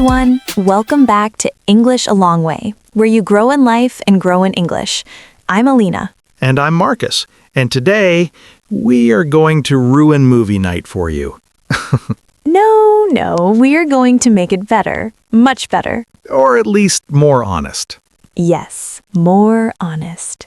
everyone. Welcome back to English Alongway, where you grow in life and grow in English. I'm Alina. And I'm Marcus. And today, we are going to ruin movie night for you. No, we are going to make it better. Much better. Or at least more honest. Yes, more honest.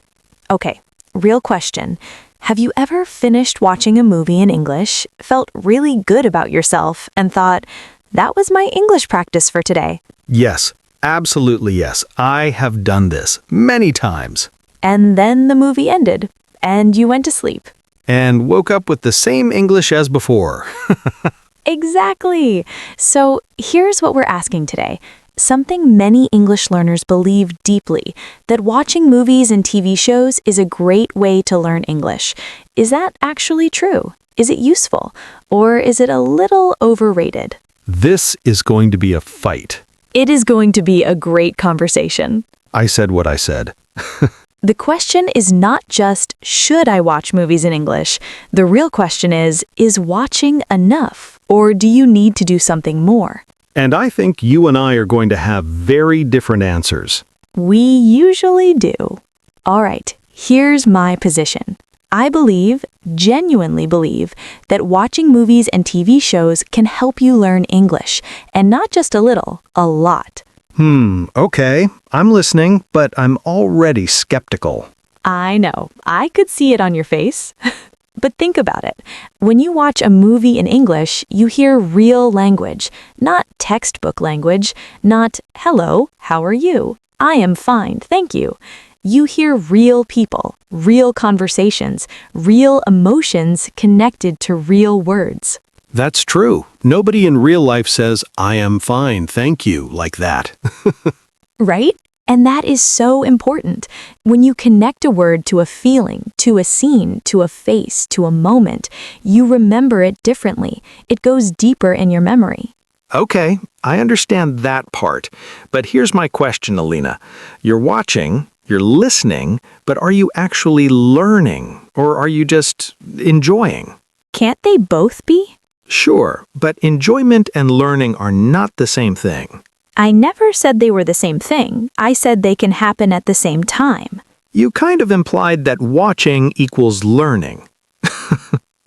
Okay, real question. Have you ever finished watching a movie in English, felt really good about yourself, and thought, that was my English practice for today? Yes, absolutely yes. I have done this many times. And then the movie ended, and you went to sleep. And woke up with the same English as before. Exactly. So here's what we're asking today. Something many English learners believe deeply, that watching movies and TV shows is a great way to learn English. Is that actually true? Is it useful? Or is it a little overrated? This is going to be a fight. It is going to be a great conversation. I said what I said. The question is not just, should I watch movies in English? The real question is watching enough? Or do you need to do something more? And I think you and I are going to have very different answers. We usually do. All right, here's my position. I genuinely believe, that watching movies and TV shows can help you learn English, and not just a little, a lot. Okay, I'm listening, but I'm already skeptical. I know, I could see it on your face. But think about it. When you watch a movie in English, you hear real language, not textbook language, not, hello, how are you? I am fine, thank you. You hear real people, real conversations, real emotions connected to real words. That's true. Nobody in real life says, I am fine, thank you, like that. Right? And that is so important. When you connect a word to a feeling, to a scene, to a face, to a moment, you remember it differently. It goes deeper in your memory. Okay, I understand that part. But here's my question, Alina. You're watching, you're listening, but are you actually learning? Or are you just enjoying? Can't they both be? Sure, but enjoyment and learning are not the same thing. I never said they were the same thing. I said they can happen at the same time. You kind of implied that watching equals learning.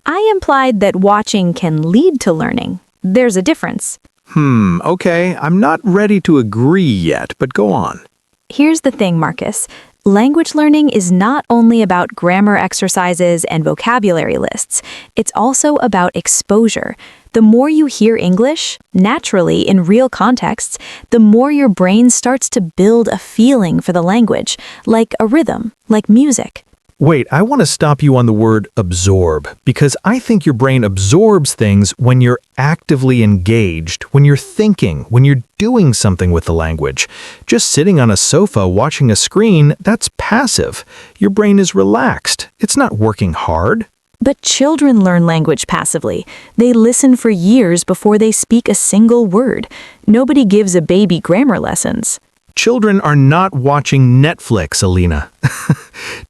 I implied that watching can lead to learning. There's a difference. Okay, I'm not ready to agree yet, but go on. Here's the thing, Marcus. Language learning is not only about grammar exercises and vocabulary lists. It's also about exposure. The more you hear English, naturally in real contexts, the more your brain starts to build a feeling for the language, like a rhythm, like music. Wait, I want to stop you on the word absorb, because I think your brain absorbs things when you're actively engaged, when you're thinking, when you're doing something with the language. Just sitting on a sofa watching a screen, that's passive. Your brain is relaxed. It's not working hard. But children learn language passively. They listen for years before they speak a single word. Nobody gives a baby grammar lessons. Children are not watching Netflix, Alina.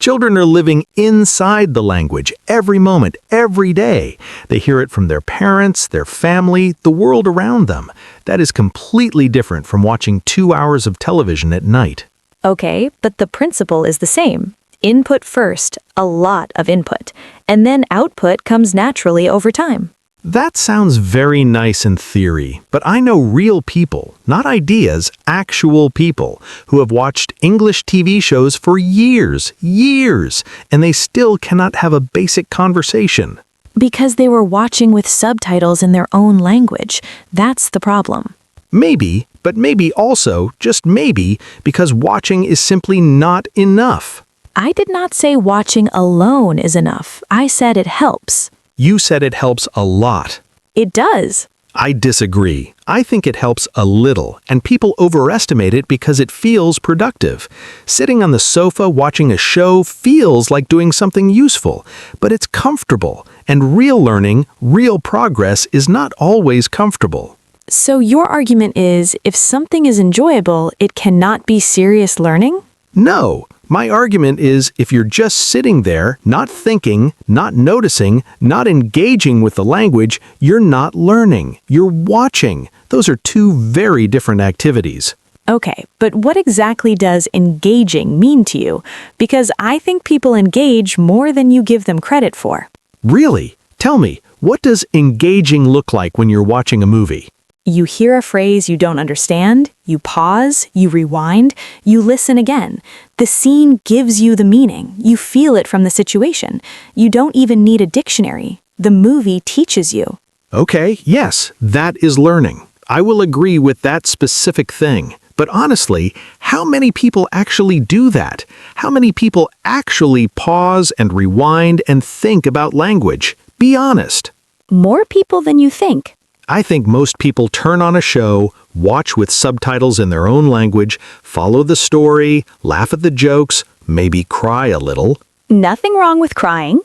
Children are living inside the language every moment, every day. They hear it from their parents, their family, the world around them. That is completely different from watching 2 hours of television at night. Okay, but the principle is the same. Input first, a lot of input, and then output comes naturally over time. That sounds very nice in theory, but I know real people, not ideas, actual people, who have watched English TV shows for years, and they still cannot have a basic conversation. Because they were watching with subtitles in their own language. That's the problem. Maybe, but maybe also, just maybe, because watching is simply not enough. I did not say watching alone is enough. I said it helps. You said it helps a lot. It does. I disagree. I think it helps a little, and people overestimate it because it feels productive. Sitting on the sofa watching a show feels like doing something useful, but it's comfortable, and real learning, real progress is not always comfortable. So your argument is, if something is enjoyable, it cannot be serious learning? No, My argument is if you're just sitting there, not thinking, not noticing, not engaging with the language, you're not learning. You're watching. Those are two very different activities. Okay, but what exactly does engaging mean to you? Because I think people engage more than you give them credit for. Really? Tell me, what does engaging look like when you're watching a movie? You hear a phrase you don't understand, you pause, you rewind, you listen again. The scene gives you the meaning. You feel it from the situation. You don't even need a dictionary. The movie teaches you. Okay, yes, that is learning. I will agree with that specific thing. But honestly, how many people actually do that? How many people actually pause and rewind and think about language? Be honest. More people than you think. I think most people turn on a show, watch with subtitles in their own language, follow the story, laugh at the jokes, maybe cry a little. Nothing wrong with crying.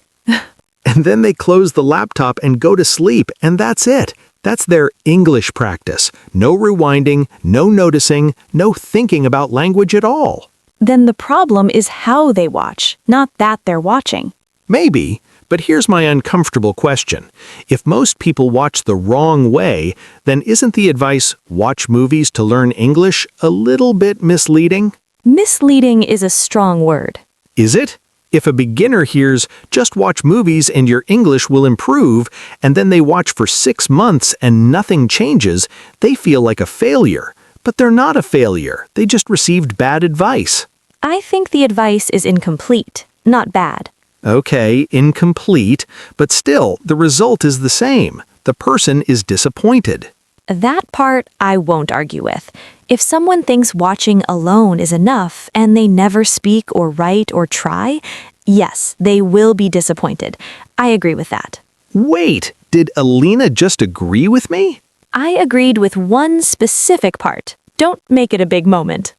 And then they close the laptop and go to sleep, and that's it. That's their English practice. No rewinding, no noticing, no thinking about language at all. Then the problem is how they watch, not that they're watching. Maybe, but here's my uncomfortable question. If most people watch the wrong way, then isn't the advice, watch movies to learn English, a little bit misleading? Misleading is a strong word. Is it? If a beginner hears, just watch movies and your English will improve, and then they watch for 6 months and nothing changes, they feel like a failure. But they're not a failure. They just received bad advice. I think the advice is incomplete, not bad. Okay, incomplete, but still, the result is the same. The person is disappointed. That part I won't argue with. If someone thinks watching alone is enough and they never speak or write or try, yes, they will be disappointed. I agree with that. Wait, did Alina just agree with me? I agreed with one specific part. Don't make it a big moment.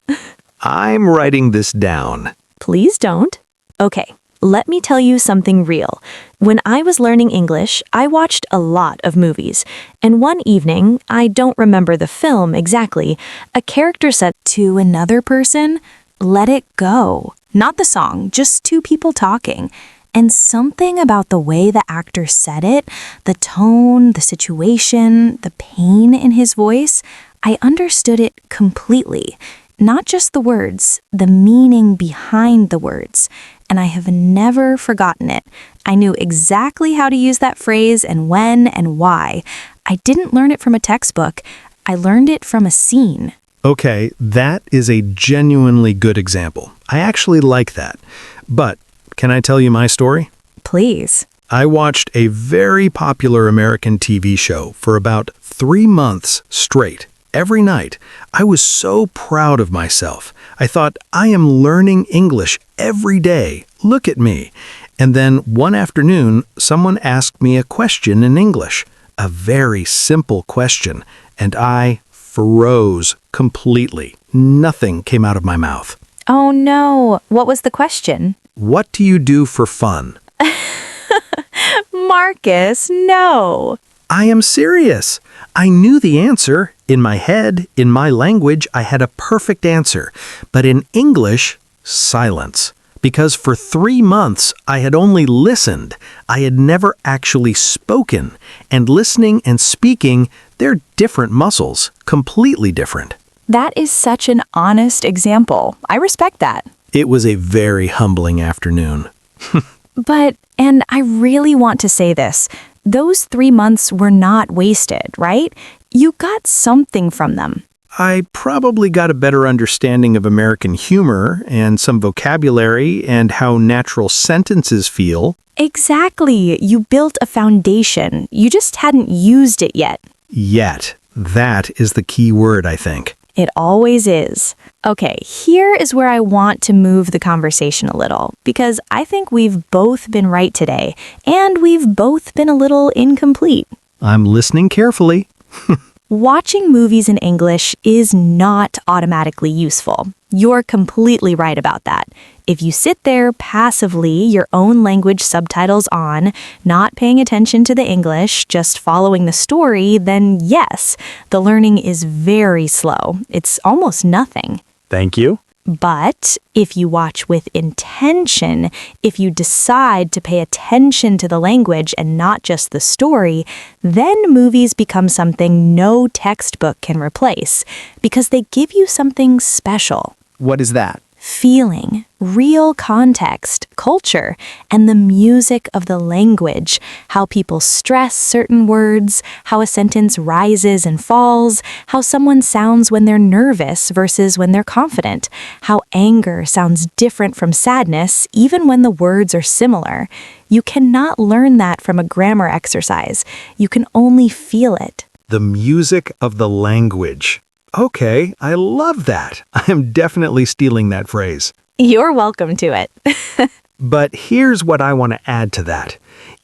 I'm writing this down. Please don't. Okay, let me tell you something real. When I was learning English, I watched a lot of movies. And one evening, I don't remember the film exactly, a character said to another person, "Let it go." Not the song, just two people talking. And something about the way the actor said it, the tone, the situation, the pain in his voice, I understood it completely. Not just the words, the meaning behind the words. And I have never forgotten it. I knew exactly how to use that phrase and when and why. I didn't learn it from a textbook. I learned it from a scene. Okay, that is a genuinely good example. I actually like that. But can I tell you my story? Please. I watched a very popular American TV show for about 3 months straight. Every night, I was so proud of myself. I thought, I am learning English every day. Look at me. And then one afternoon, someone asked me a question in English. A very simple question. And I froze completely. Nothing came out of my mouth. Oh no, what was the question? What do you do for fun? Marcus, no. I am serious. I knew the answer. In my head, in my language, I had a perfect answer. But in English, silence. Because for 3 months, I had only listened. I had never actually spoken. And listening and speaking, they're different muscles, completely different. That is such an honest example. I respect that. It was a very humbling afternoon. But, and I really want to say this, those 3 months were not wasted, right? You got something from them. I probably got a better understanding of American humor and some vocabulary and how natural sentences feel. Exactly. You built a foundation. You just hadn't used it yet. Yet. That is the key word, I think. It always is. Okay, here is where I want to move the conversation a little, because I think we've both been right today, and we've both been a little incomplete. I'm listening carefully. Watching movies in English is not automatically useful. You're completely right about that. If you sit there passively, your own language subtitles on, not paying attention to the English, just following the story, then yes, the learning is very slow. It's almost nothing. Thank you. But if you watch with intention, if you decide to pay attention to the language and not just the story, then movies become something no textbook can replace because they give you something special. What is that? Feeling, real context, culture, and the music of the language, how people stress certain words, how a sentence rises and falls, how someone sounds when they're nervous versus when they're confident, how anger sounds different from sadness even when the words are similar. You cannot learn that from a grammar exercise. You can only feel it. The music of the language. Okay, I love that. I am definitely stealing that phrase. You're welcome to it. But here's what I want to add to that.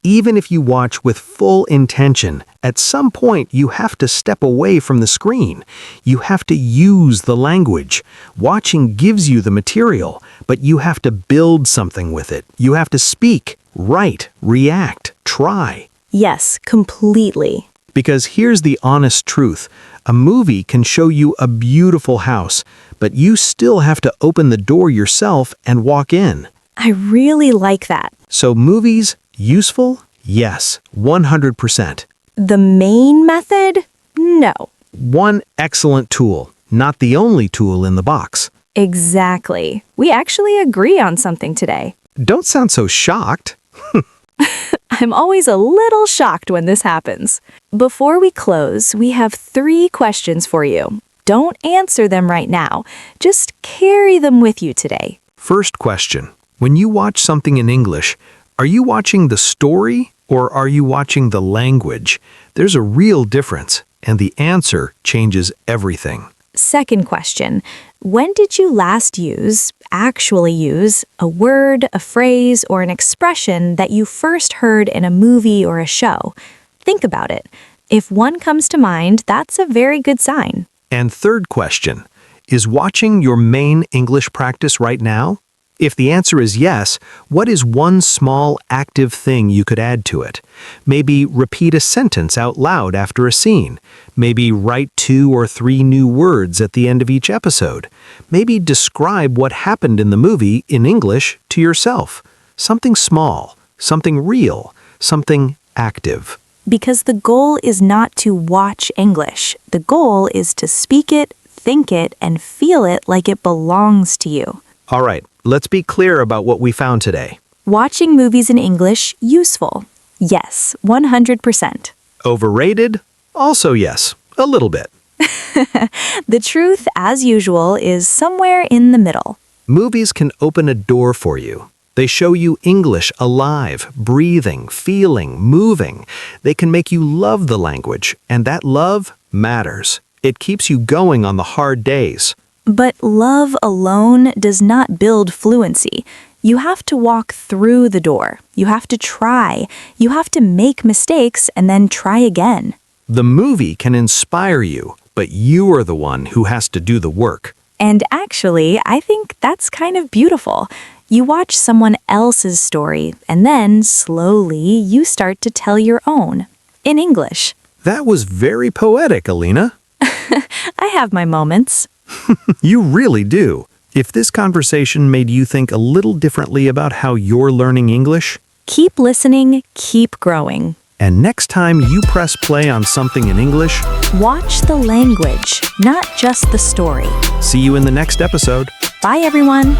Even if you watch with full intention, at some point you have to step away from the screen. You have to use the language. Watching gives you the material, but you have to build something with it. You have to speak, write, react, try. Yes, completely. Because here's the honest truth. A movie can show you a beautiful house, but you still have to open the door yourself and walk in. I really like that. So movies, useful? Yes, 100%. The main method? No. One excellent tool, not the only tool in the box. Exactly. We actually agree on something today. Don't sound so shocked. I'm always a little shocked when this happens. Before we close, we have 3 questions for you. Don't answer them right now. Just carry them with you today. First question. When you watch something in English, are you watching the story or are you watching the language? There's a real difference, and the answer changes everything. Second question. When did you last actually use, a word, a phrase, or an expression that you first heard in a movie or a show? Think about it. If one comes to mind, that's a very good sign. And third question. Is watching your main English practice right now? If the answer is yes, what is one small active thing you could add to it? Maybe repeat a sentence out loud after a scene. Maybe write 2 or 3 new words at the end of each episode. Maybe describe what happened in the movie in English to yourself. Something small, something real, something active. Because the goal is not to watch English. The goal is to speak it, think it, and feel it like it belongs to you. All right, let's be clear about what we found today. Watching movies in English, useful. Yes, 100%. Overrated? Also yes, a little bit. The truth, as usual, is somewhere in the middle. Movies can open a door for you. They show you English alive, breathing, feeling, moving. They can make you love the language, and that love matters. It keeps you going on the hard days. But love alone does not build fluency. You have to walk through the door. You have to try. You have to make mistakes and then try again. The movie can inspire you, but you are the one who has to do the work. And actually, I think that's kind of beautiful. You watch someone else's story, and then, slowly, you start to tell your own. In English. That was very poetic, Alina. I have my moments. You really do. If this conversation made you think a little differently about how you're learning English, keep listening, keep growing. And next time you press play on something in English, watch the language, not just the story. See you in the next episode. Bye, everyone.